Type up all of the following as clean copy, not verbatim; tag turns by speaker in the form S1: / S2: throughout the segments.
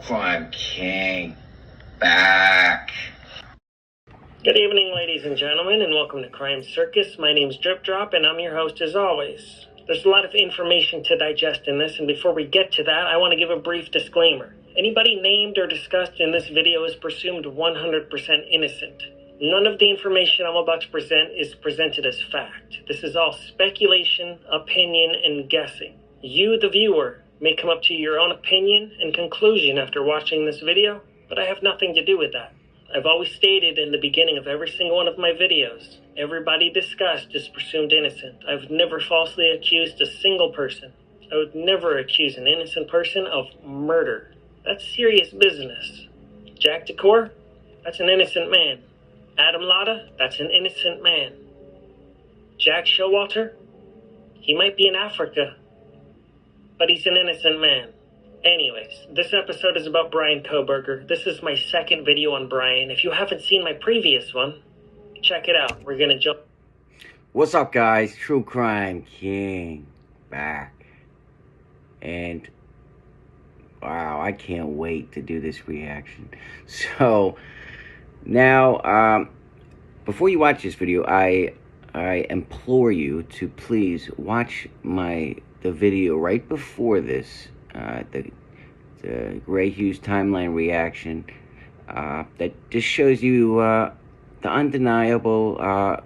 S1: Crime King back.
S2: Good evening, ladies and gentlemen, and welcome to Crime Circus. My name's Drip Drop, and I'm your host as always. There's a lot of information to digest in this, and before we get to that, I want to give a brief disclaimer. Anybody named or discussed in this video is presumed 100% innocent. None of the information I'm about to present is presented as fact. This is all speculation, opinion, and guessing. You, the viewer, may come up to your own opinion and conclusion after watching this video, but I have nothing to do with that. I've always stated in the beginning of every single one of my videos, everybody discussed is presumed innocent. I've never falsely accused a single person. I would never accuse an innocent person of murder. That's serious business. Jack Decor? That's an innocent man. Adam Latta? That's an innocent man. Jack Showalter? He might be in Africa, but he's an innocent man. Anyways, this episode is about Bryan Kohberger. This is my second video on Bryan. If you haven't seen my previous one, check it out. We're gonna jump.
S3: What's up, guys? True Crime King back. And wow, I can't wait to do this reaction. So now, before you watch this video, I implore you to please watch the video right before this, the Gray Hughes timeline reaction that just shows you the undeniable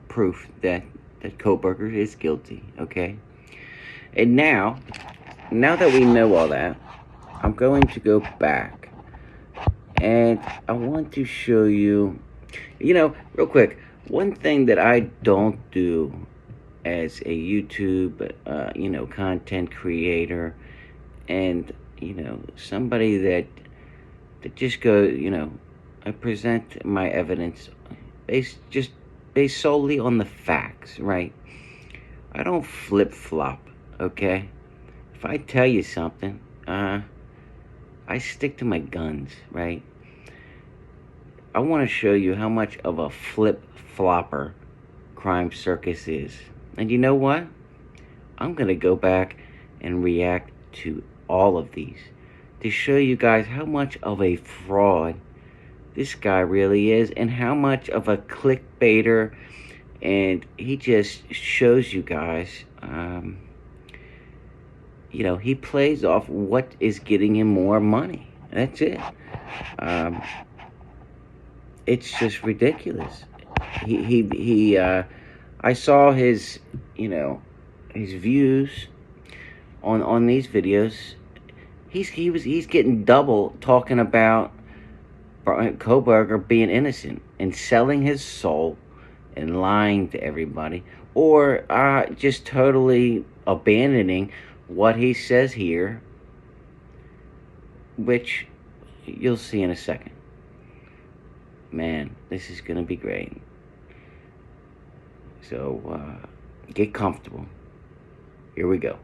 S3: proof that Kohberger is guilty. Okay, and now that we know all that, I'm going to go back and I want to show you, real quick, one thing that I don't do as a YouTube, content creator, and, somebody that just go, I present my evidence based solely on the facts, right? I don't flip-flop, okay? If I tell you something, I stick to my guns, right? I want to show you how much of a flip-flopper Crime Circus is. And you know what? I'm going to go back and react to all of these to show you guys how much of a fraud this guy really is and how much of a clickbaiter, and he just shows you guys, he plays off what is getting him more money. That's it. It's just ridiculous. I saw his, his views on these videos. He's getting double talking about Kohberger being innocent and selling his soul and lying to everybody, or just totally abandoning what he says here, which you'll see in a second. Man, this is gonna be great. So, get comfortable. Here we go.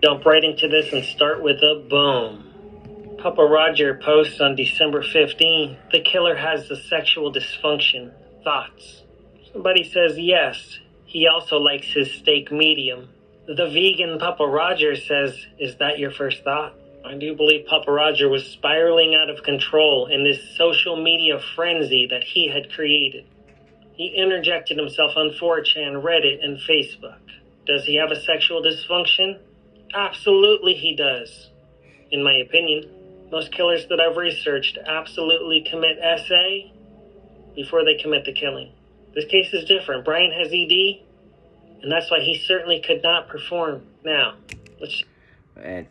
S2: Jump right into this and start with a boom. Papa Roger posts on December 15th, the killer has the sexual dysfunction. Thoughts? Somebody says yes, he also likes his steak medium. The vegan Papa Roger says, is that your first thought? I do believe Papa Roger was spiraling out of control in this social media frenzy that he had created. He interjected himself on 4chan, Reddit, and Facebook. Does he have a sexual dysfunction? Absolutely he does. In my opinion, most killers that I've researched absolutely commit SA before they commit the killing. This case is different. Bryan has ED, and that's why he certainly could not perform. Now,
S3: And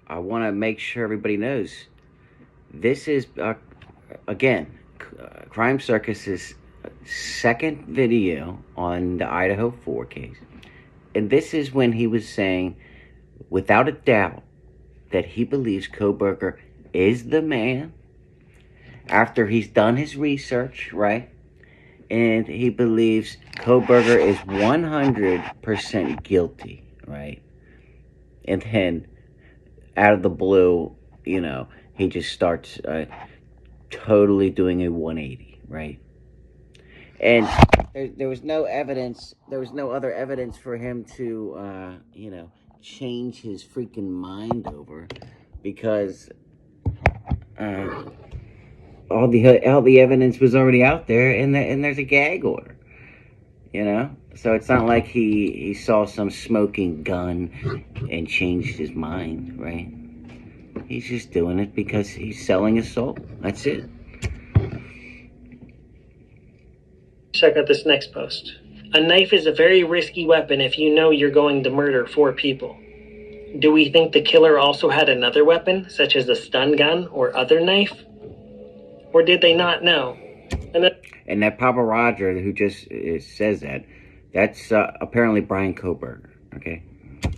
S3: I want to make sure everybody knows, this is, again, Crime Circus's second video on the Idaho 4 case. And this is when he was saying, without a doubt, that he believes Kohberger is the man after he's done his research, right? And he believes Kohberger is 100% guilty, right? And then, out of the blue, he just starts totally doing a 180, right? And there was no evidence, there was no other evidence for him to, change his freaking mind over, because all the evidence was already out there, and there's a gag order, you know. So it's not like he saw some smoking gun and changed his mind, right? He's just doing it because he's selling his soul. That's it.
S2: Check out this next post. A knife is a very risky weapon if you know you're going to murder 4 people. Do we think the killer also had another weapon, such as a stun gun or other knife? Or did they not know?
S3: And that Papa Roger who just says that's apparently Bryan Kohberger, okay?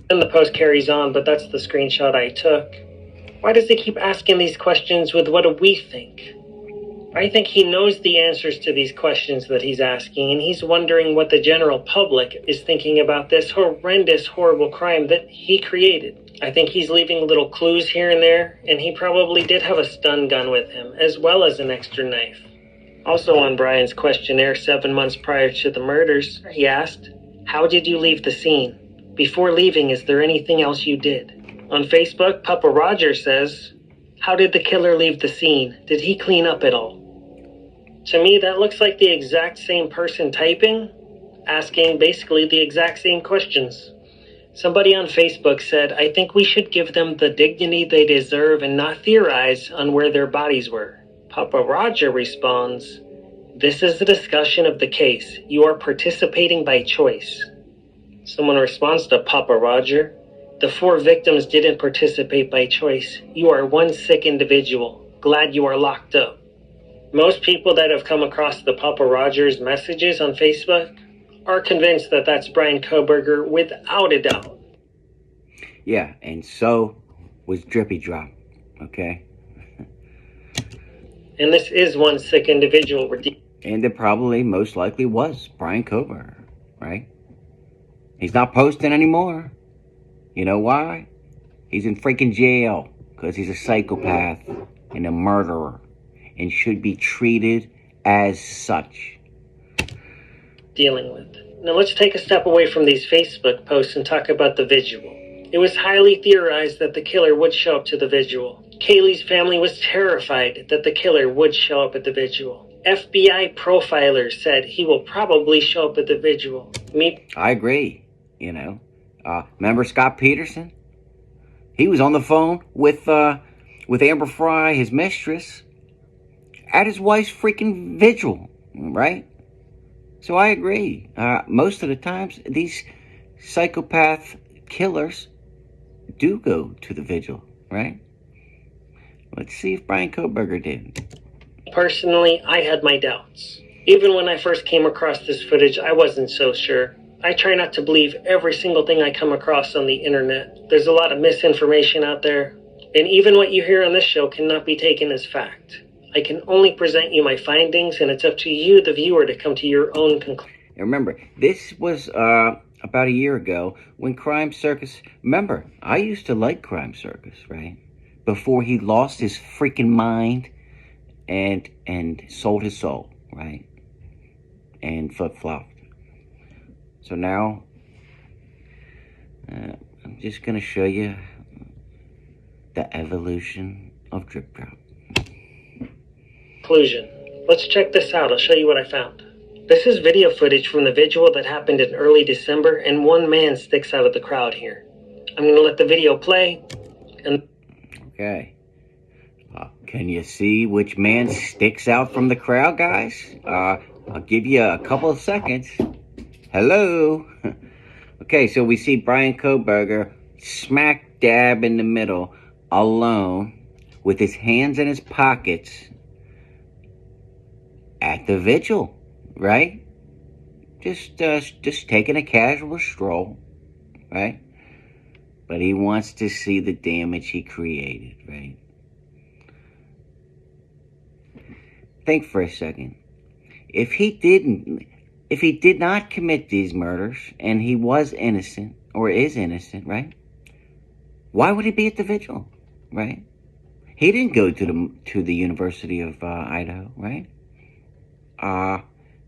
S2: Then the post carries on, but that's the screenshot I took. Why does he keep asking these questions with what do we think? I think he knows the answers to these questions that he's asking, and he's wondering what the general public is thinking about this horrendous, horrible crime that he created. I think he's leaving little clues here and there, and he probably did have a stun gun with him, as well as an extra knife. Also on Bryan's questionnaire 7 months prior to the murders, he asked, "How did you leave the scene? Before leaving, is there anything else you did?" On Facebook, Papa Roger says, "How did the killer leave the scene? Did he clean up at all?" To me, that looks like the exact same person typing, asking basically the exact same questions. Somebody on Facebook said, "I think we should give them the dignity they deserve and not theorize on where their bodies were." Papa Roger responds, "This is a discussion of the case. You are participating by choice." Someone responds to Papa Roger, "The 4 victims didn't participate by choice. You are one sick individual. Glad you are locked up." Most people that have come across the Papa Rogers messages on Facebook are convinced that that's Bryan Kohberger without a doubt.
S3: Yeah, and so was Drippy Drop, okay?
S2: And this is one sick individual.
S3: And it probably most likely was Bryan Kohberger, right? He's not posting anymore. You know why? He's in freaking jail because he's a psychopath and a murderer and should be treated as such.
S2: Dealing with. Now let's take a step away from these Facebook posts and talk about the vigil. It was highly theorized that the killer would show up to the vigil. Kaylee's family was terrified that the killer would show up at the vigil. FBI profilers said he will probably show up at the vigil.
S3: I agree, you know. Remember Scott Peterson? He was on the phone with Amber Fry, his mistress, at his wife's freaking vigil, right? So I agree. Most of the times, these psychopath killers do go to the vigil, right? Let's see if Bryan Kohberger did.
S2: Personally, I had my doubts. Even when I first came across this footage, I wasn't so sure. I try not to believe every single thing I come across on the internet. There's a lot of misinformation out there, and even what you hear on this show cannot be taken as fact. I can only present you my findings, and it's up to you, the viewer, to come to your own conclusion.
S3: And remember, this was about a year ago when Crime Circus... Remember, I used to like Crime Circus, right? Before he lost his freaking mind and sold his soul, right? And flip-flopped. So now, I'm just going to show you the evolution of Drip Drop.
S2: Conclusion. Let's check this out. I'll show you what I found. This is video footage from the vigil that happened in early December, and one man sticks out of the crowd here. I'm going to let the video play. And
S3: okay. Can you see which man sticks out from the crowd, guys? I'll give you a couple of seconds. Hello? Okay, so we see Bryan Kohberger smack dab in the middle, alone, with his hands in his pockets, at the vigil, right? Just taking a casual stroll, right? But he wants to see the damage he created, right? Think for a second. If he did not commit these murders, and he was innocent, or is innocent, right? Why would he be at the vigil, right? He didn't go to the University of Idaho, right?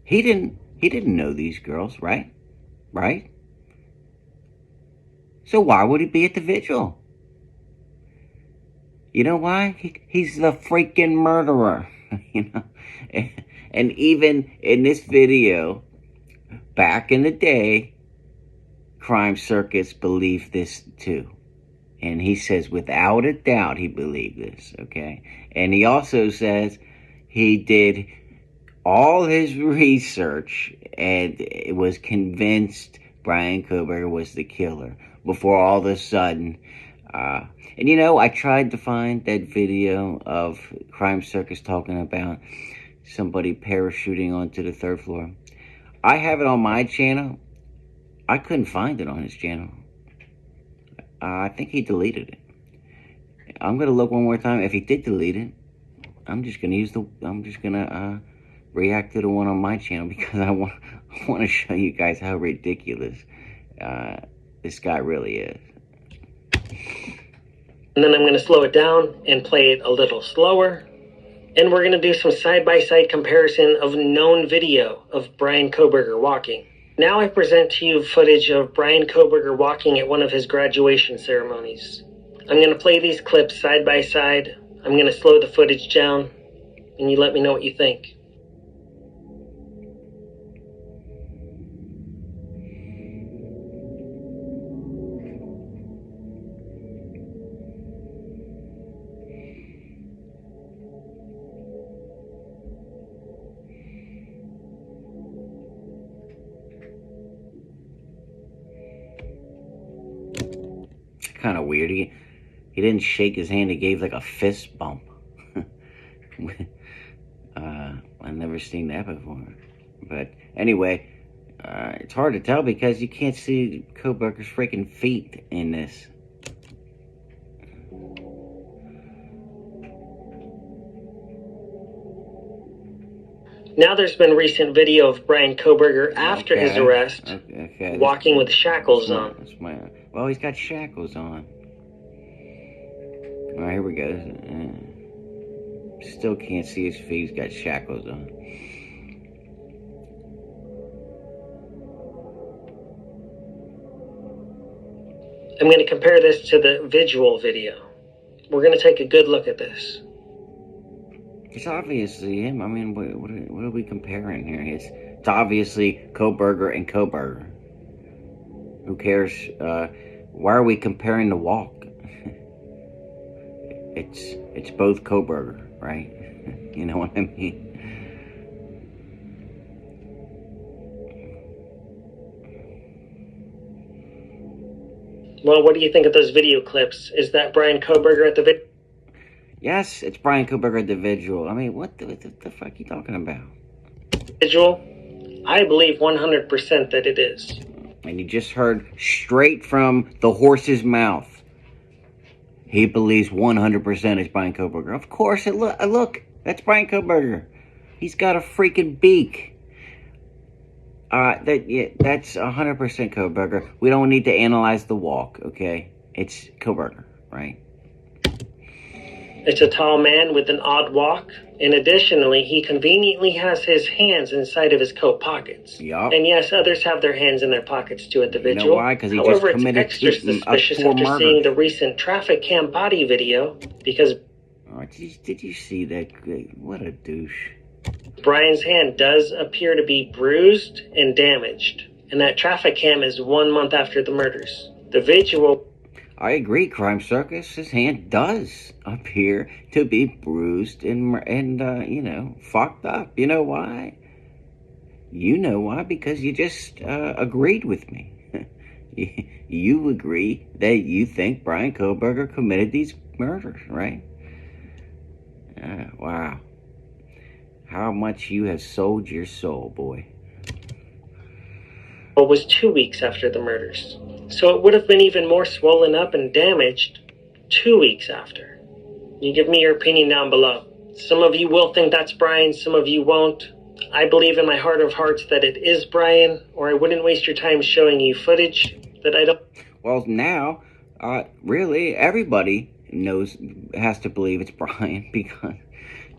S3: He didn't know these girls, right? Right? So why would he be at the vigil? You know why? He's the freaking murderer. You know? And even in this video, back in the day, Crime Circus believed this too. And he says without a doubt he believed this, okay? And he also says he did all his research and was convinced Bryan Kohberger was the killer before all of a sudden. And you know, I tried to find that video of Crime Circus talking about somebody parachuting onto the 3rd floor. I have it on my channel. I couldn't find it on his channel. I think he deleted it. I'm gonna look one more time. If he did delete it, I'm just gonna react to the one on my channel, because I want to show you guys how ridiculous this guy really is.
S2: And then I'm going to slow it down and play it a little slower. And we're going to do some side-by-side comparison of known video of Bryan Kohberger walking. Now I present to you footage of Bryan Kohberger walking at one of his graduation ceremonies. I'm going to play these clips side by side. I'm going to slow the footage down, and you let me know what you think.
S3: Kind of weird. He didn't shake his hand. He gave like a fist bump. I've never seen that before. But anyway, it's hard to tell because you can't see Kohberger's freaking feet in this.
S2: Now there's been recent video of Bryan Kohberger after his arrest, walking with shackles on.
S3: Well, he's got shackles on. All right, here we go. Still can't see his feet. He's got shackles on.
S2: I'm going to compare this to the visual video. We're going to take a good look at this.
S3: It's obviously him. I mean, what are we comparing here? It's obviously Kohberger and Kohberger. Who cares? Why are we comparing the walk? It's both Kohberger, right? You know what I mean?
S2: Well, what do you think of those video clips? Is that Bryan Kohberger at the video?
S3: Yes, it's Bryan Kohberger at the visual. I mean, what the fuck are you talking about?
S2: Visual? I believe 100% that it is.
S3: And you just heard straight from the horse's mouth. He believes 100% it's Bryan Kohberger. Of course, look, that's Bryan Kohberger. He's got a freaking beak. That's 100% Kohberger. We don't need to analyze the walk, okay? It's Kohberger, right?
S2: It's a tall man with an odd walk, and additionally, he conveniently has his hands inside of his coat pockets.
S3: Yup.
S2: And yes, others have their hands in their pockets too at the visual.
S3: You know why? Because he just committed
S2: it's extra suspicious after seeing the recent traffic cam body video, because...
S3: Oh, did you see that? What a douche.
S2: Bryan's hand does appear to be bruised and damaged, and that traffic cam is 1 month after the murders. The visual...
S3: I agree, Crime Circus. His hand does appear to be bruised and you know, fucked up. You know why? You know why? Because you just agreed with me. You agree that you think Bryan Kohberger committed these murders, right? Wow. How much you have sold your soul, boy.
S2: It was 2 weeks after the murders. So it would have been even more swollen up and damaged 2 weeks after. You give me your opinion down below. Some of you will think that's Bryan, some of you won't. I believe in my heart of hearts that it is Bryan, or I wouldn't waste your time showing you footage that I don't...
S3: Well, now, really, everybody has to believe it's Bryan, because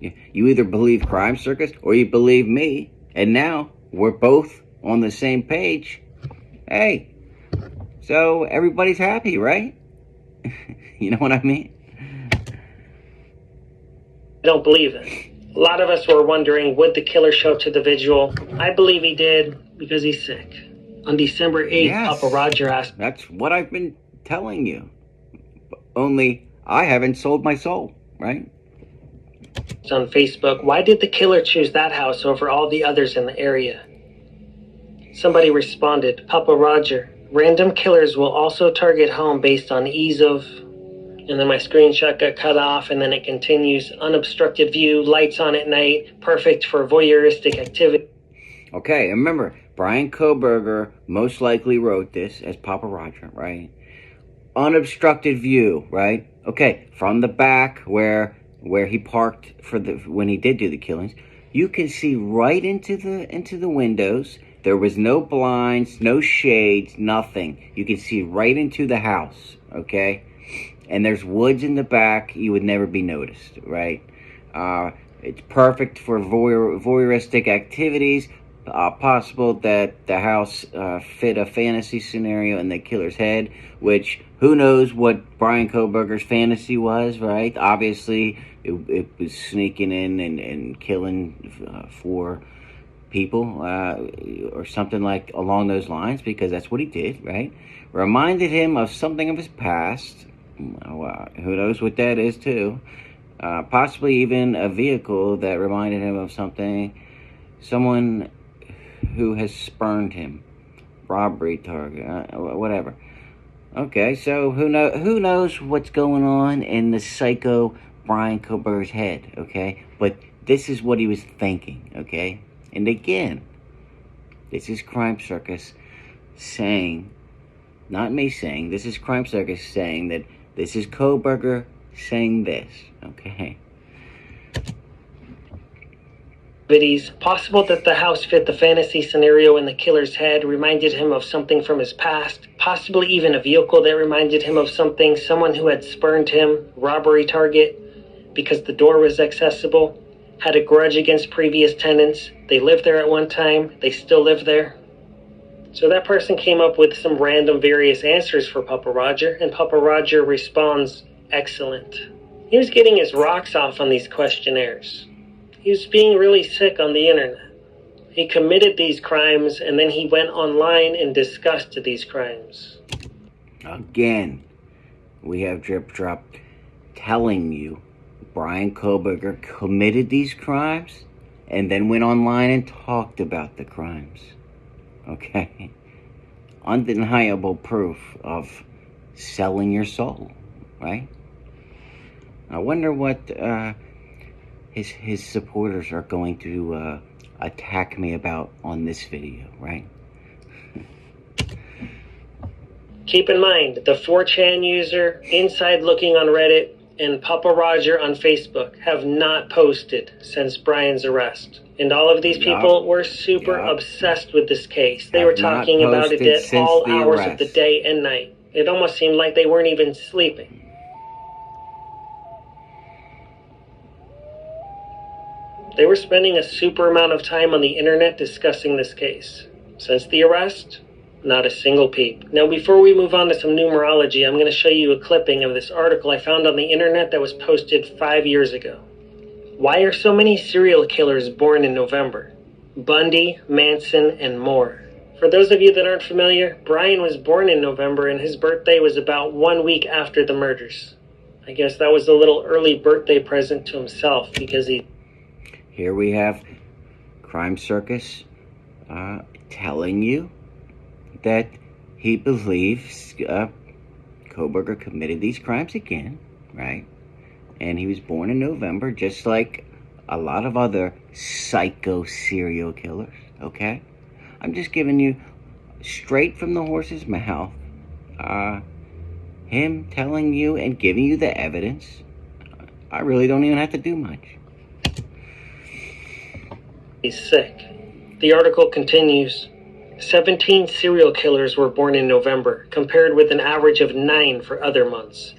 S3: you either believe Crime Circus or you believe me, and now we're both on the same page. Hey, so everybody's happy, right? You know what I mean?
S2: don't believe it. A lot of us were wondering, would the killer show up to the vigil? I believe he did because he's sick. On December 8th,
S3: Yes,
S2: Papa Roger asked...
S3: That's what I've been telling you. Only I haven't sold my soul, right?
S2: on Facebook, why did the killer choose that house over all the others in the area? Somebody responded, Papa Roger, random killers will also target home based on ease of... And then my screenshot got cut off, and then it continues, unobstructed view, lights on at night, perfect for voyeuristic activity.
S3: Okay, and remember, Bryan Kohberger most likely wrote this as Papa Roger, right? Unobstructed view, right? Okay, from the back where he parked for when he did do the killings, you can see right into the windows. There was no blinds, no shades, nothing. You can see right into the house, okay? And there's woods in the back. You would never be noticed, right? It's perfect for voyeuristic activities. Possible that the house fit a fantasy scenario in the killer's head, which who knows what Bryan Kohberger's fantasy was, right? Obviously, it was sneaking in and killing 4 people or something like along those lines, because that's what he did, right? Reminded him of something of his past. Who knows what that is too? Possibly even a vehicle that reminded him of something. Someone who has spurned him, robbery target, whatever. Okay, so who knows what's going on in the psycho Bryan Kohberger's head? Okay, but this is what he was thinking. Okay, and again, this is Crime Circus saying, not me saying. This is Crime Circus saying that this is Kohberger saying this. Okay.
S2: Possible that the house fit the fantasy scenario in the killer's head, reminded him of something from his past, possibly even a vehicle that reminded him of something, someone who had spurned him, robbery target, because the door was accessible, had a grudge against previous tenants, they lived there at one time, they still live there. So that person came up with some random various answers for Papa Roger, and Papa Roger responds, excellent. He was getting his rocks off on these questionnaires. He was being really sick on the internet. He committed these crimes, and then he went online and discussed these crimes.
S3: Again, we have Drip Drop telling you Bryan Kohberger committed these crimes and then went online and talked about the crimes. Okay? Undeniable proof of selling your soul, right? I wonder what his supporters are going to attack me about on this video, right?
S2: Keep in mind, the 4chan user, Inside Looking on Reddit, and Papa Roger on Facebook have not posted since Bryan's arrest. And all of these people were super obsessed with this case. They were talking about it at all hours of the day and night. It almost seemed like they weren't even sleeping. They were spending a super amount of time on the internet discussing this case. Since the arrest, not a single peep. Now, before we move on to some numerology, I'm going to show you a clipping of this article I found on the internet that was posted 5 years ago. Why are so many serial killers born in November? Bundy, Manson, and more. For those of you that aren't familiar, Bryan was born in November, and his birthday was about 1 week after the murders. I guess that was a little early birthday present to himself, because he...
S3: Here we have Crime Circus telling you that he believes Kohberger committed these crimes again, right? And he was born in November, just like a lot of other psycho serial killers, okay? I'm just giving you straight from the horse's mouth, him telling you and giving you the evidence. I really don't even have to do much.
S2: He's sick. The article continues. 17 serial killers were born in November, compared with an average of 9 for other months,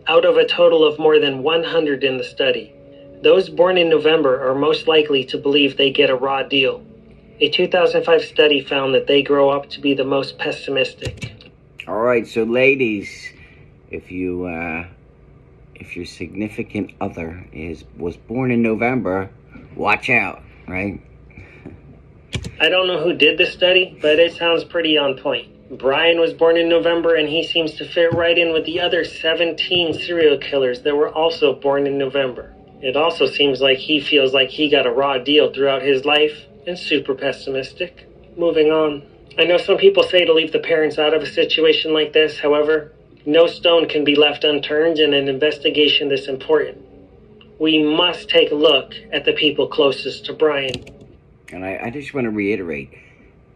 S2: out of a total of more than 100 in the study. Those born in November are most likely to believe they get a raw deal. A 2005 study found that they grow up to be the most pessimistic.
S3: All right, so ladies, if you if your significant other was born in November, watch out, right?
S2: I don't know who did the study, but it sounds pretty on point. Bryan was born in November, and he seems to fit right in with the other 17 serial killers that were also born in November. It also seems like he feels like he got a raw deal throughout his life, and super pessimistic. Moving on. I know some people say to leave the parents out of a situation like this. However, no stone can be left unturned in an investigation this important. We must take a look at the people closest to Bryan.
S3: And I just want to reiterate,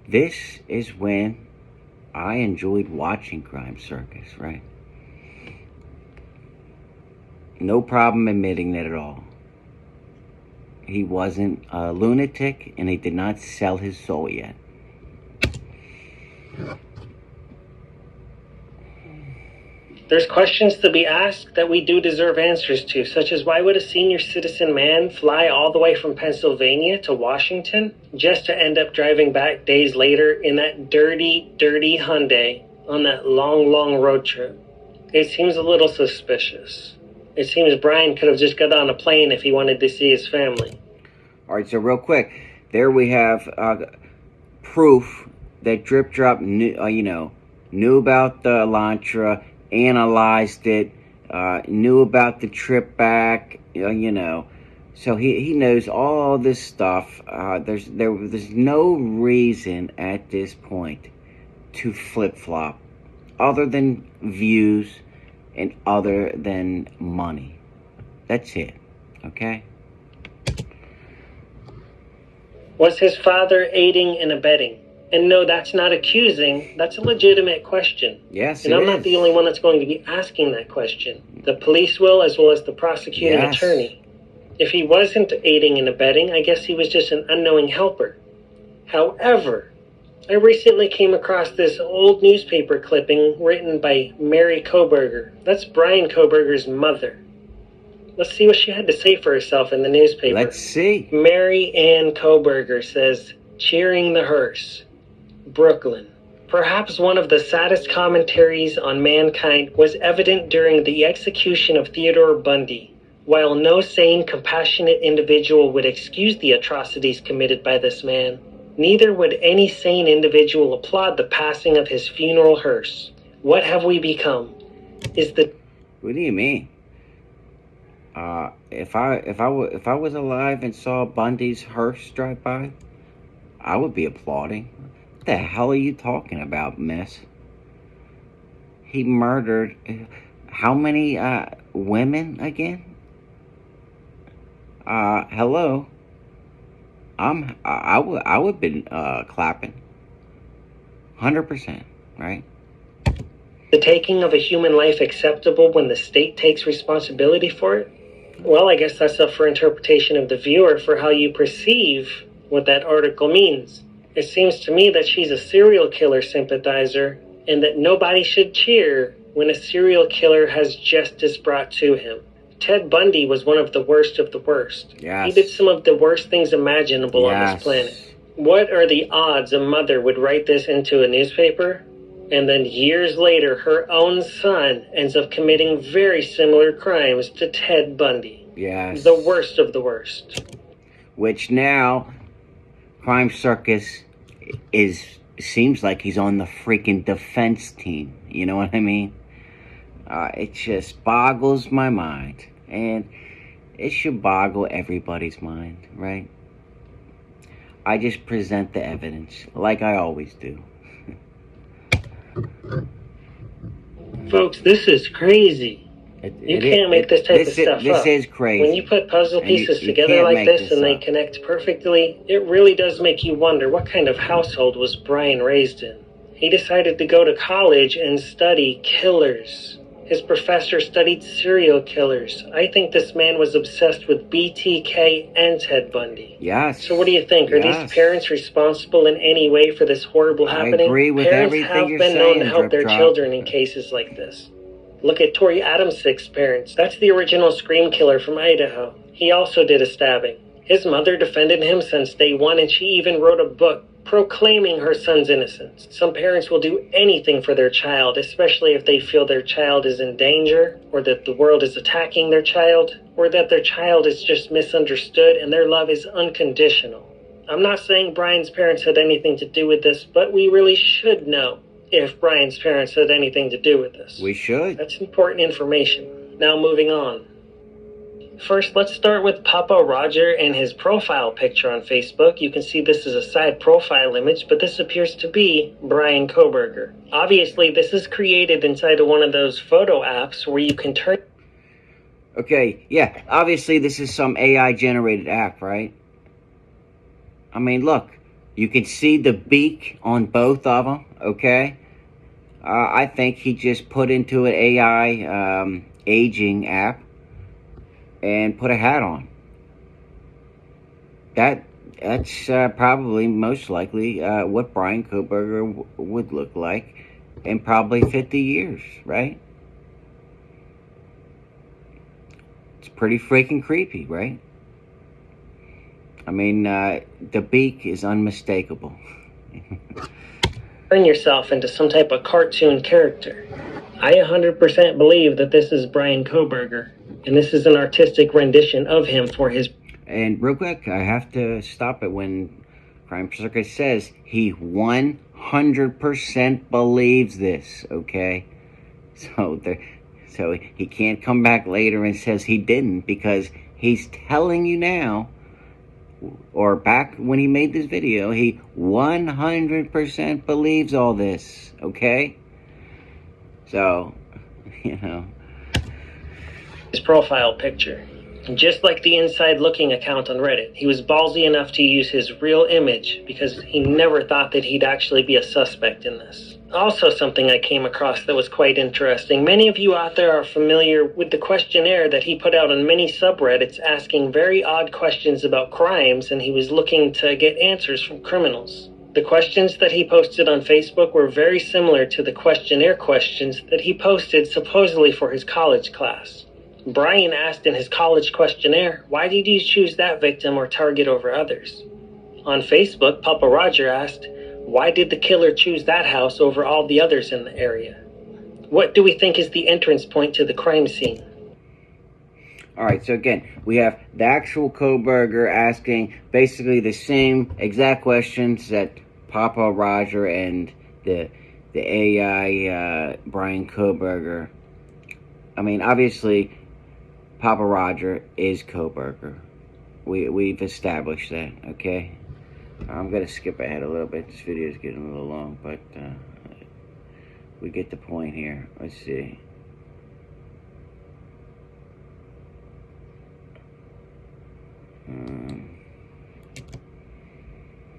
S3: this is when I enjoyed watching Crime Circus, right? No problem admitting that at all. He wasn't a lunatic, and he did not sell his soul yet.
S2: There's questions to be asked that we do deserve answers to, such as why would a senior citizen man fly all the way from Pennsylvania to Washington just to end up driving back days later in that dirty, dirty Hyundai on that long, long road trip? It seems a little suspicious. It seems Bryan could have just got on a plane if he wanted to see his family.
S3: All right, so real quick, there we have proof that Drip Drop knew about the Elantra, analyzed it, knew about the trip back, so he knows all this stuff. There's no reason at this point to flip-flop other than views and other than money. That's it, okay?
S2: Was his father aiding and abetting? And no, that's not accusing. That's a legitimate question.
S3: Yes,
S2: and I'm not the only one that's going to be asking that question. The police will, as well as the prosecuting attorney. If he wasn't aiding and abetting, I guess he was just an unknowing helper. However, I recently came across this old newspaper clipping written by Mary Kohberger. That's Bryan Kohberger's mother. Let's see what she had to say for herself in the newspaper.
S3: Let's see.
S2: Mary Ann Kohberger says, cheering the hearse. Brooklyn. Perhaps one of the saddest commentaries on mankind was evident during the execution of Theodore Bundy. While no sane, compassionate individual would excuse the atrocities committed by this man, neither would any sane individual applaud the passing of his funeral hearse. What have we become?
S3: What do you mean? If I was alive and saw Bundy's hearse drive by, I would be applauding. What the hell are you talking about, miss? He murdered how many women again? Hello. I would been clapping. 100%, right?
S2: The taking of a human life acceptable when the state takes responsibility for it? Well, I guess that's up for interpretation of the viewer for how you perceive what that article means. It seems to me that she's a serial killer sympathizer and that nobody should cheer when a serial killer has justice brought to him. Ted Bundy was one of the worst of the worst.
S3: Yes.
S2: He did some of the worst things imaginable on this planet. What are the odds a mother would write this into a newspaper, and then years later her own son ends up committing very similar crimes to Ted Bundy?
S3: Yes.
S2: The worst of the worst.
S3: Which now, Crime Circus seems like he's on the freaking defense team. You know what I mean? It just boggles my mind. And it should boggle everybody's mind, right? I just present the evidence, like I always do.
S2: Folks, this is crazy. You can't make this type of stuff up.
S3: This is crazy.
S2: When you put puzzle pieces together like this and they connect perfectly, it really does make you wonder what kind of household was Bryan raised in. He decided to go to college and study killers. His professor studied serial killers. I think this man was obsessed with BTK and Ted Bundy.
S3: Yes.
S2: So what do you think? Are these parents responsible in any way for this horrible happening?
S3: I agree with everything you're saying,
S2: Parents have been known to help their children in cases like this. Look at Tori Adamsick's parents. That's the original Scream Killer from Idaho. He also did a stabbing. His mother defended him since day one, and she even wrote a book proclaiming her son's innocence. Some parents will do anything for their child, especially if they feel their child is in danger, or that the world is attacking their child, or that their child is just misunderstood and their love is unconditional. I'm not saying Bryan's parents had anything to do with this, but we really should know if Bryan's parents had anything to do with this.
S3: We should.
S2: That's important information. Now moving on. First, let's start with Papa Roger and his profile picture on Facebook. You can see this is a side profile image, but this appears to be Bryan Kohberger. Obviously, this is created inside of one of those photo apps where you can turn...
S3: Okay, yeah, obviously this is some AI-generated app, right? I mean, look, you can see the beak on both of them, okay? I think he just put into an AI aging app and put a hat on. That's probably most likely what Bryan Kohberger would look like in probably 50 years, right? It's pretty freaking creepy, right? I mean, the beak is unmistakable.
S2: Turn yourself into some type of cartoon character. I 100% believe that this is Bryan Kohberger, and this is an artistic rendition of him for his...
S3: And real quick, I have to stop it when Crime Circus says he 100% believes this, okay? So he can't come back later and says he didn't, because he's telling you now, or back when he made this video, he 100% believes all this, okay? So, you know.
S2: His profile picture. Just like the inside looking account on Reddit, he was ballsy enough to use his real image because he never thought that he'd actually be a suspect in this. Also, something I came across that was quite interesting. Many of you out there are familiar with the questionnaire that he put out on many subreddits asking very odd questions about crimes, and he was looking to get answers from criminals. The questions that he posted on Facebook were very similar to the questionnaire questions that he posted supposedly for his college class. Bryan asked in his college questionnaire, why did you choose that victim or target over others? On Facebook, Papa Roger asked, why did the killer choose that house over all the others in the area? What do we think is the entrance point to the crime scene?
S3: Alright, so again, we have the actual Kohberger asking basically the same exact questions that Papa Roger and the AI Bryan Kohberger. I mean, obviously, Papa Roger is Kohberger. We've established that, okay? I'm going to skip ahead a little bit. This video is getting a little long, but we get the point here. Let's see.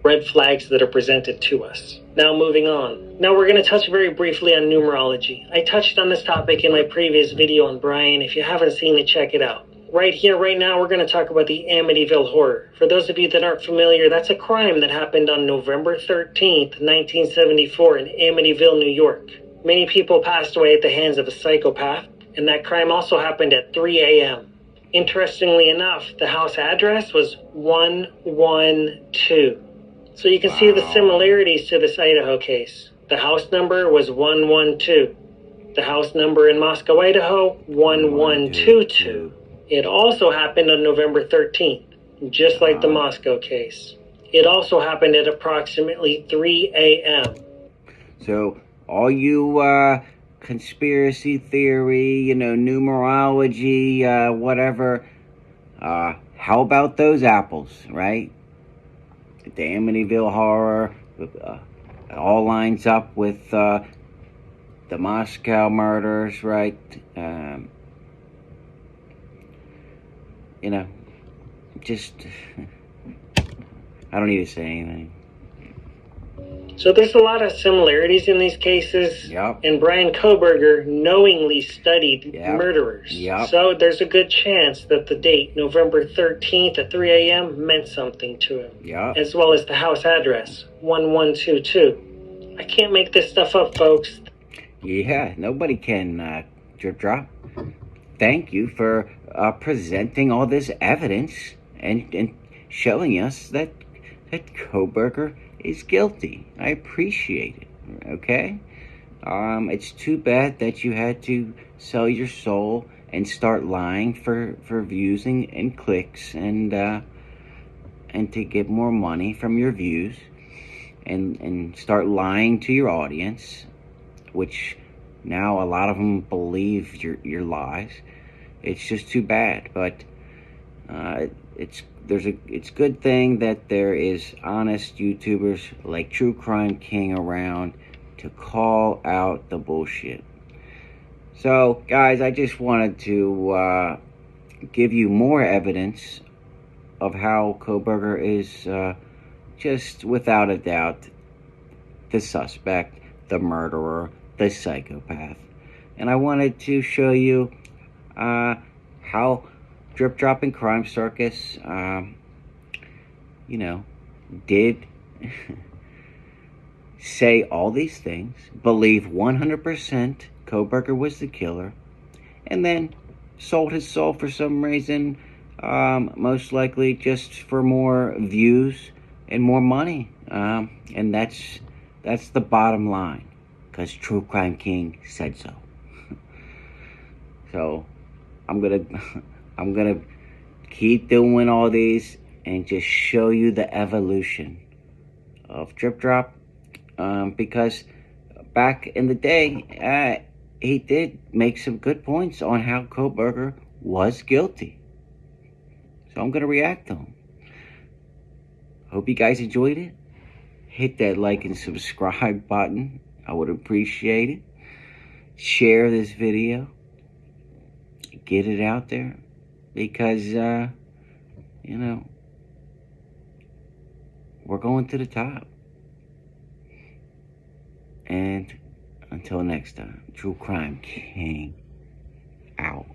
S2: Red flags that are presented to us. Now moving on. Now we're going to touch very briefly on numerology. I touched on this topic in my previous video on Bryan. If you haven't seen it, check it out. Right here, right now, we're going to talk about the Amityville Horror. For those of you that aren't familiar, that's a crime that happened on November 13th, 1974 in Amityville, New York. Many people passed away at the hands of a psychopath, and that crime also happened at 3 a.m. Interestingly enough, the house address was 112. So you can see the similarities to this Idaho case. The house number was 112. The house number in Moscow, Idaho, 1122. It also happened on November 13th, just like the Moscow case. It also happened at approximately 3 a.m.
S3: So, all you conspiracy theory, numerology, whatever, how about those apples, right? The Amityville Horror, all lines up with the Moscow murders, right? Just, I don't need to say anything.
S2: So there's a lot of similarities in these cases.
S3: Yep.
S2: And Bryan Kohberger knowingly studied murderers.
S3: Yep.
S2: So there's a good chance that the date, November 13th at 3 a.m., meant something to him.
S3: Yep.
S2: As well as the house address, 1122. I can't make this stuff up, folks.
S3: Yeah, nobody can, Drip Drop. Thank you for presenting all this evidence and showing us that that Kohberger is guilty. I appreciate it, okay? It's too bad that you had to sell your soul and start lying for views and clicks and to get more money from your views and start lying to your audience, which now a lot of them believe your lies. It's just too bad, but it's a good thing that there is honest YouTubers like True Crime King around to call out the bullshit. So, guys, I just wanted to give you more evidence of how Kohberger is just without a doubt the suspect, the murderer, the psychopath. And I wanted to show you how Drip Drop and Crime Circus, did say all these things, believe 100% Kohberger was the killer, and then sold his soul for some reason, most likely just for more views and more money. And that's the bottom line, because True Crime King said so. So I'm gonna keep doing all these and just show you the evolution of Drip Drop, because back in the day, he did make some good points on how Kohberger was guilty. So I'm gonna react to him. Hope you guys enjoyed it. Hit that like and subscribe button. I would appreciate it. Share this video. Get it out there, because we're going to the top. And until next time, True Crime King out.